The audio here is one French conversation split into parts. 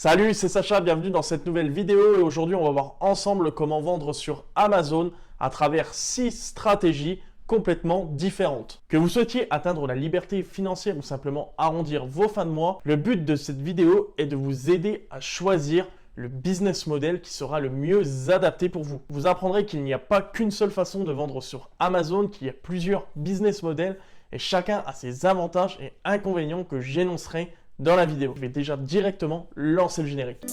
Salut, c'est Sacha, bienvenue dans cette nouvelle vidéo et aujourd'hui on va voir ensemble comment vendre sur Amazon à travers 6 stratégies complètement différentes. Que vous souhaitiez atteindre la liberté financière ou simplement arrondir vos fins de mois, le but de cette vidéo est de vous aider à choisir le business model qui sera le mieux adapté pour vous. Vous apprendrez qu'il n'y a pas qu'une seule façon de vendre sur Amazon, qu'il y a plusieurs business models et chacun a ses avantages et inconvénients que j'énoncerai dans la vidéo. Je vais déjà directement lancer le générique.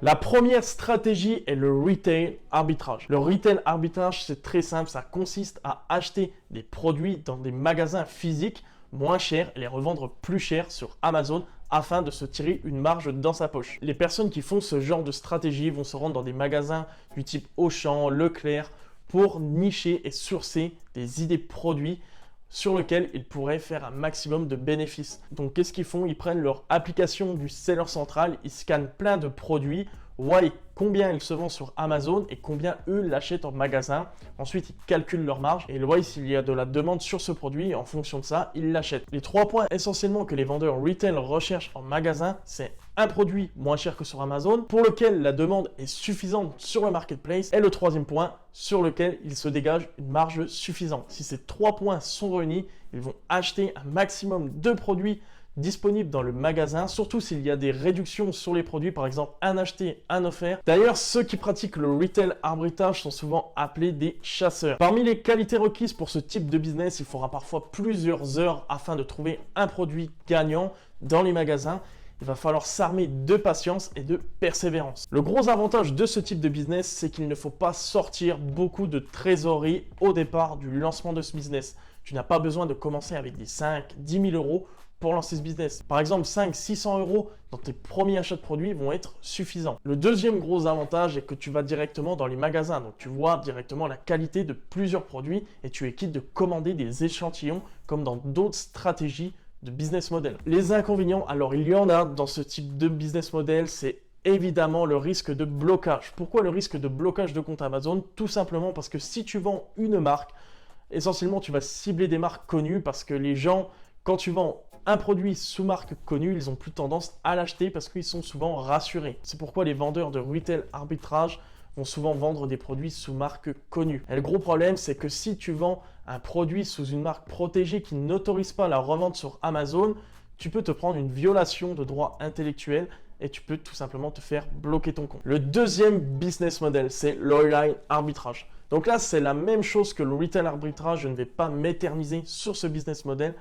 La première stratégie est le retail arbitrage. Le retail arbitrage, c'est très simple, ça consiste à acheter des produits dans des magasins physiques moins chers et les revendre plus cher sur Amazon afin de se tirer une marge dans sa poche. Les personnes qui font ce genre de stratégie vont se rendre dans des magasins du type Auchan, Leclerc pour nicher et sourcer des idées produits sur lesquels ils pourraient faire un maximum de bénéfices. Donc qu'est-ce qu'ils font? Ils prennent leur application du seller central, ils scannent plein de produits, voient combien ils se vendent sur Amazon et combien eux l'achètent en magasin. Ensuite, ils calculent leur marge et ils voient s'il y a de la demande sur ce produit et en fonction de ça, ils l'achètent. Les 3 points essentiellement que les vendeurs retail recherchent en magasin, c'est un produit moins cher que sur Amazon, pour lequel la demande est suffisante sur le marketplace, et le 3e point, sur lequel il se dégage une marge suffisante. Si ces 3 points sont réunis, ils vont acheter un maximum de produits disponibles dans le magasin, surtout s'il y a des réductions sur les produits, par exemple un acheté, un offert. D'ailleurs, ceux qui pratiquent le retail arbitrage sont souvent appelés des chasseurs. Parmi les qualités requises pour ce type de business, il faudra parfois plusieurs heures afin de trouver un produit gagnant dans les magasins. Il va falloir s'armer de patience et de persévérance. Le gros avantage de ce type de business, c'est qu'il ne faut pas sortir beaucoup de trésorerie au départ du lancement de ce business. Tu n'as pas besoin de commencer avec des 5 10 000 euros pour lancer ce business. Par exemple, 5 600 euros dans tes premiers achats de produits vont être suffisants. Le deuxième gros avantage est que tu vas directement dans les magasins. Donc, tu vois directement la qualité de plusieurs produits et tu es quitte de commander des échantillons comme dans d'autres stratégies de business model. Les inconvénients, alors il y en a dans ce type de business model, c'est évidemment le risque de blocage. Pourquoi le risque de blocage de compte Amazon? Tout simplement parce que si tu vends une marque, essentiellement tu vas cibler des marques connues parce que les gens, quand tu vends un produit sous marque connue, ils ont plus tendance à l'acheter parce qu'ils sont souvent rassurés. C'est pourquoi les vendeurs de retail arbitrage vont souvent vendre des produits sous marque connue. Et le gros problème, c'est que si tu vends un produit sous une marque protégée qui n'autorise pas la revente sur Amazon, tu peux te prendre une violation de droits intellectuels et tu peux tout simplement te faire bloquer ton compte. Le deuxième business model, c'est l'online arbitrage. Donc là, c'est la même chose que le retail arbitrage. Je ne vais pas m'éterniser sur ce business model.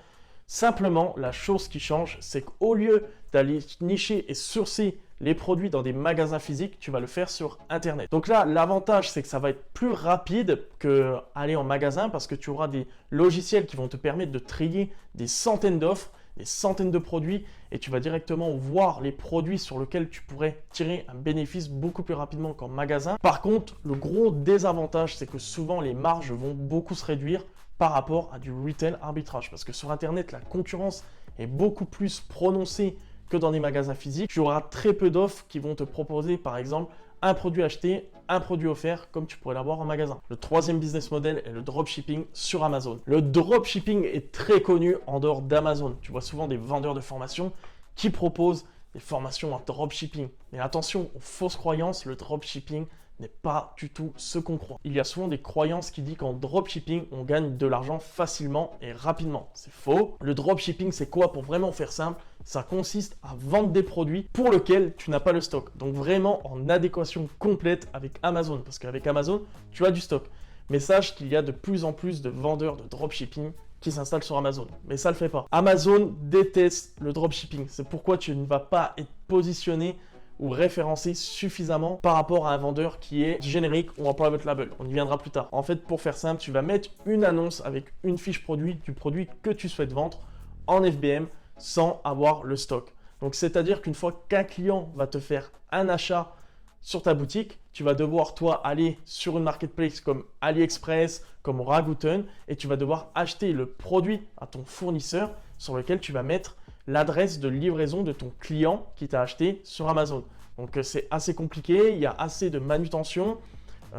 Simplement, la chose qui change, c'est qu'au lieu d'aller nicher et sourcer les produits dans des magasins physiques, tu vas le faire sur Internet. Donc là, l'avantage, c'est que ça va être plus rapide qu'aller en magasin parce que tu auras des logiciels qui vont te permettre de trier des centaines d'offres, des centaines de produits et tu vas directement voir les produits sur lesquels tu pourrais tirer un bénéfice beaucoup plus rapidement qu'en magasin. Par contre, le gros désavantage, c'est que souvent les marges vont beaucoup se réduire par rapport à du retail arbitrage. Parce que sur Internet, la concurrence est beaucoup plus prononcée que dans des magasins physiques. Tu auras très peu d'offres qui vont te proposer, par exemple, un produit acheté, un produit offert, comme tu pourrais l'avoir en magasin. Le 3e business model est le dropshipping sur Amazon. Le dropshipping est très connu en dehors d'Amazon. Tu vois souvent des vendeurs de formations qui proposent des formations en dropshipping. Mais attention aux fausses croyances, le dropshipping n'est pas du tout ce qu'on croit. Il y a souvent des croyances qui disent qu'en dropshipping, on gagne de l'argent facilement et rapidement. C'est faux. Le dropshipping, c'est quoi? Pour vraiment faire simple, ça consiste à vendre des produits pour lesquels tu n'as pas le stock. Donc vraiment en adéquation complète avec Amazon. Parce qu'avec Amazon, tu as du stock. Mais sache qu'il y a de plus en plus de vendeurs de dropshipping qui s'installent sur Amazon. Mais ça ne le fait pas. Amazon déteste le dropshipping. C'est pourquoi tu ne vas pas être positionné ou référencé suffisamment par rapport à un vendeur qui est générique ou en private label. On y viendra plus tard. En fait, pour faire simple, tu vas mettre une annonce avec une fiche produit du produit que tu souhaites vendre en FBM sans avoir le stock. Donc, c'est-à-dire qu'une fois qu'un client va te faire un achat sur ta boutique, tu vas devoir, toi, aller sur une marketplace comme AliExpress, comme Rakuten, et tu vas devoir acheter le produit à ton fournisseur sur lequel tu vas mettre l'adresse de livraison de ton client qui t'a acheté sur Amazon. Donc, c'est assez compliqué, il y a assez de manutention,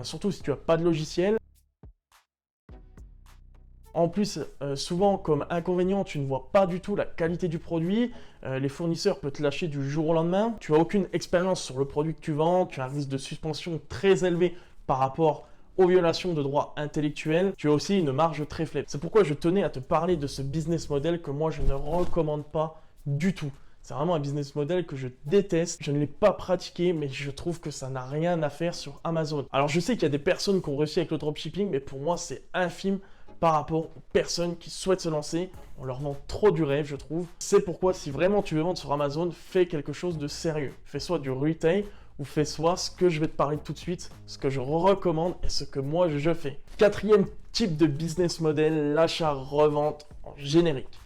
surtout si tu n'as pas de logiciel. En plus, souvent, comme inconvénient, tu ne vois pas du tout la qualité du produit. Les fournisseurs peuvent te lâcher du jour au lendemain. Tu n'as aucune expérience sur le produit que tu vends. Tu as un risque de suspension très élevé par rapport aux violations de droits intellectuels. Tu as aussi une marge très faible. C'est pourquoi je tenais à te parler de ce business model que moi, je ne recommande pas du tout. C'est vraiment un business model que je déteste. Je ne l'ai pas pratiqué, mais je trouve que ça n'a rien à faire sur Amazon. Alors, je sais qu'il y a des personnes qui ont réussi avec le dropshipping, mais pour moi, c'est infime par rapport aux personnes qui souhaitent se lancer. On leur vend trop du rêve, je trouve. C'est pourquoi, si vraiment tu veux vendre sur Amazon, fais quelque chose de sérieux. Fais soit du retail, ou fais soit ce que je vais te parler tout de suite, ce que je recommande et ce que moi je fais. Quatrième type de business model, l'achat-revente en générique.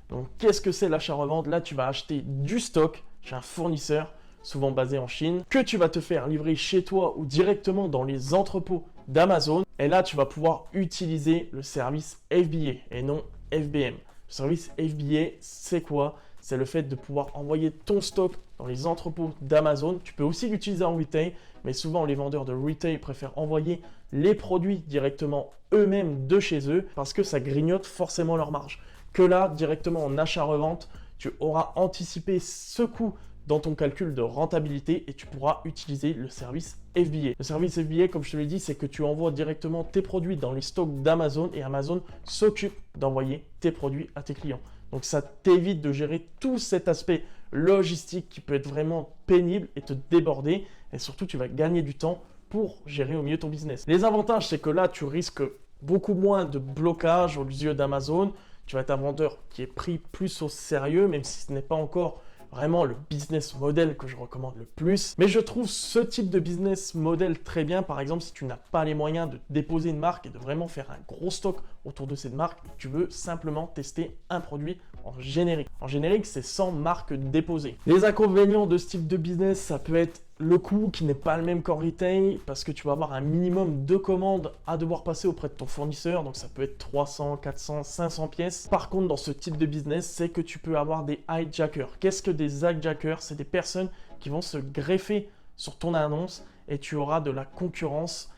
Donc, qu'est-ce que c'est l'achat-revente? Là, tu vas acheter du stock chez un fournisseur, souvent basé en Chine, que tu vas te faire livrer chez toi ou directement dans les entrepôts d'Amazon. Et là, tu vas pouvoir utiliser le service FBA et non FBM. Le service FBA, c'est quoi? C'est le fait de pouvoir envoyer ton stock dans les entrepôts d'Amazon. Tu peux aussi l'utiliser en retail, mais souvent les vendeurs de retail préfèrent envoyer les produits directement eux-mêmes de chez eux parce que ça grignote forcément leur marge. Que là, directement en achat-revente, tu auras anticipé ce coût dans ton calcul de rentabilité et tu pourras utiliser le service FBA. Le service FBA, comme je te l'ai dit, c'est que tu envoies directement tes produits dans les stocks d'Amazon et Amazon s'occupe d'envoyer tes produits à tes clients. Donc ça t'évite de gérer tout cet aspect logistique qui peut être vraiment pénible et te déborder. Et surtout, tu vas gagner du temps pour gérer au mieux ton business. Les avantages, c'est que là, tu risques beaucoup moins de blocage aux yeux d'Amazon. Tu vas être un vendeur qui est pris plus au sérieux, même si ce n'est pas encore vraiment le business model que je recommande le plus. Mais je trouve ce type de business model très bien. Par exemple, si tu n'as pas les moyens de déposer une marque et de vraiment faire un gros stock autour de cette marque, tu veux simplement tester un produit en générique. En générique, c'est sans marque déposée. Les inconvénients de ce type de business, ça peut être le coût qui n'est pas le même qu'en retail parce que tu vas avoir un minimum de commandes à devoir passer auprès de ton fournisseur. Donc ça peut être 300, 400, 500 pièces. Par contre, dans ce type de business, c'est que tu peux avoir des hijackers. Qu'est-ce que des hijackers? C'est des personnes qui vont se greffer sur ton annonce et tu auras de la concurrence.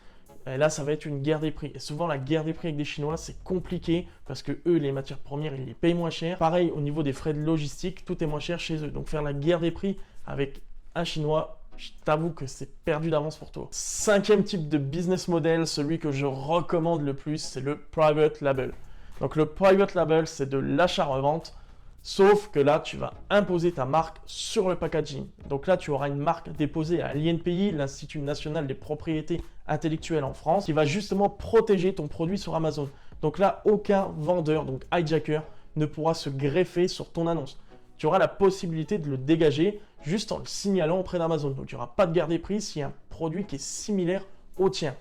Et là, ça va être une guerre des prix. Et souvent, la guerre des prix avec des Chinois, c'est compliqué parce que eux, les matières premières, ils les payent moins cher. Pareil, au niveau des frais de logistique, tout est moins cher chez eux. Donc faire la guerre des prix avec un Chinois, je t'avoue que c'est perdu d'avance pour toi. Cinquième type de business model, celui que je recommande le plus, c'est le private label. Donc le private label, c'est de l'achat-revente, sauf que là, tu vas imposer ta marque sur le packaging. Donc là, tu auras une marque déposée à l'INPI, l'Institut national des propriétés intellectuelles en France, qui va justement protéger ton produit sur Amazon. Donc là, aucun vendeur, donc hijacker, ne pourra se greffer sur ton annonce. Tu auras la possibilité de le dégager juste en le signalant auprès d'Amazon. Donc, il n'y aura pas de guerre des prix s'il y a un produit qui est similaire au tien.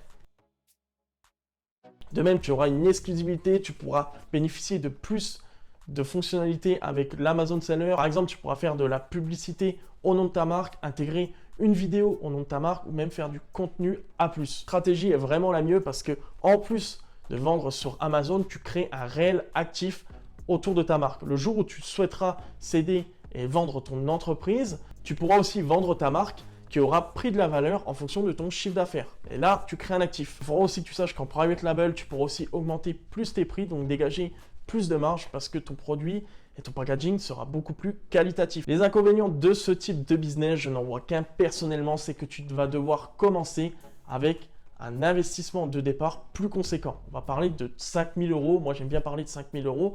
De même, tu auras une exclusivité, tu pourras bénéficier de plus de fonctionnalités avec l'Amazon Seller. Par exemple, tu pourras faire de la publicité au nom de ta marque, intégrer une vidéo au nom de ta marque ou même faire du contenu A+. La stratégie est vraiment la mieux parce que en plus de vendre sur Amazon, tu crées un réel actif autour de ta marque. Le jour où tu souhaiteras céder et vendre ton entreprise, tu pourras aussi vendre ta marque qui aura pris de la valeur en fonction de ton chiffre d'affaires. Et là, tu crées un actif. Il faudra aussi que tu saches qu'en private label, tu pourras aussi augmenter plus tes prix, donc dégager plus de marge parce que ton produit et ton packaging sera beaucoup plus qualitatif. Les inconvénients de ce type de business, je n'en vois qu'un personnellement, c'est que tu vas devoir commencer avec un investissement de départ plus conséquent. On va parler de 5 000 €. Moi, j'aime bien parler de 5 000 €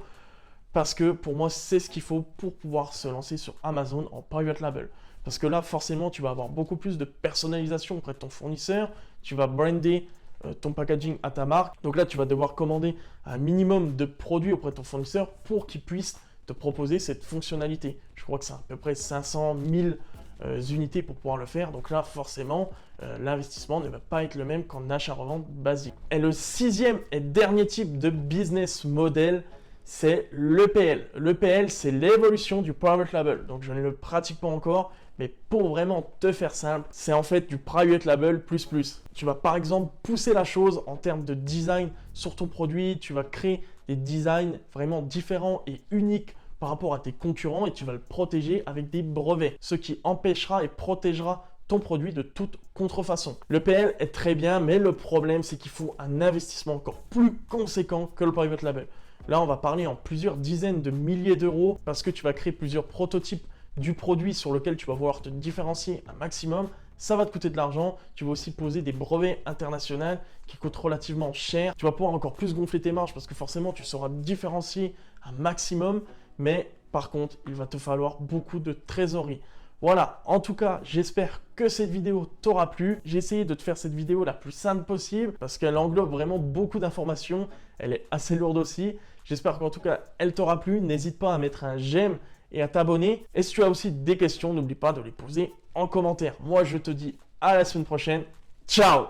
parce que pour moi, c'est ce qu'il faut pour pouvoir se lancer sur Amazon en private label. Parce que là, forcément, tu vas avoir beaucoup plus de personnalisation auprès de ton fournisseur. Tu vas brander ton packaging à ta marque. Donc là, tu vas devoir commander un minimum de produits auprès de ton fournisseur pour qu'il puisse te proposer cette fonctionnalité. Je crois que c'est à peu près 500 000 unités pour pouvoir le faire. Donc là, forcément, l'investissement ne va pas être le même qu'en achat-revente basique. Et le sixième et dernier type de business model, c'est l'EPL. L'EPL, c'est l'évolution du private label. Donc, je ne le pratique pas encore, mais pour vraiment te faire simple, c'est en fait du private label plus plus. Tu vas par exemple pousser la chose en termes de design sur ton produit. Tu vas créer des designs vraiment différents et uniques par rapport à tes concurrents et tu vas le protéger avec des brevets, ce qui empêchera et protégera ton produit de toute contrefaçon. L'EPL est très bien, mais le problème, c'est qu'il faut un investissement encore plus conséquent que le private label. Là, on va parler en plusieurs dizaines de milliers d'euros parce que tu vas créer plusieurs prototypes du produit sur lequel tu vas vouloir te différencier un maximum. Ça va te coûter de l'argent. Tu vas aussi poser des brevets internationaux qui coûtent relativement cher. Tu vas pouvoir encore plus gonfler tes marges parce que forcément, tu sauras te différencier un maximum. Mais par contre, il va te falloir beaucoup de trésorerie. Voilà, en tout cas, j'espère que cette vidéo t'aura plu. J'ai essayé de te faire cette vidéo la plus simple possible parce qu'elle englobe vraiment beaucoup d'informations. Elle est assez lourde aussi. J'espère qu'en tout cas, elle t'aura plu. N'hésite pas à mettre un j'aime et à t'abonner. Et si tu as aussi des questions, n'oublie pas de les poser en commentaire. Moi, je te dis à la semaine prochaine. Ciao!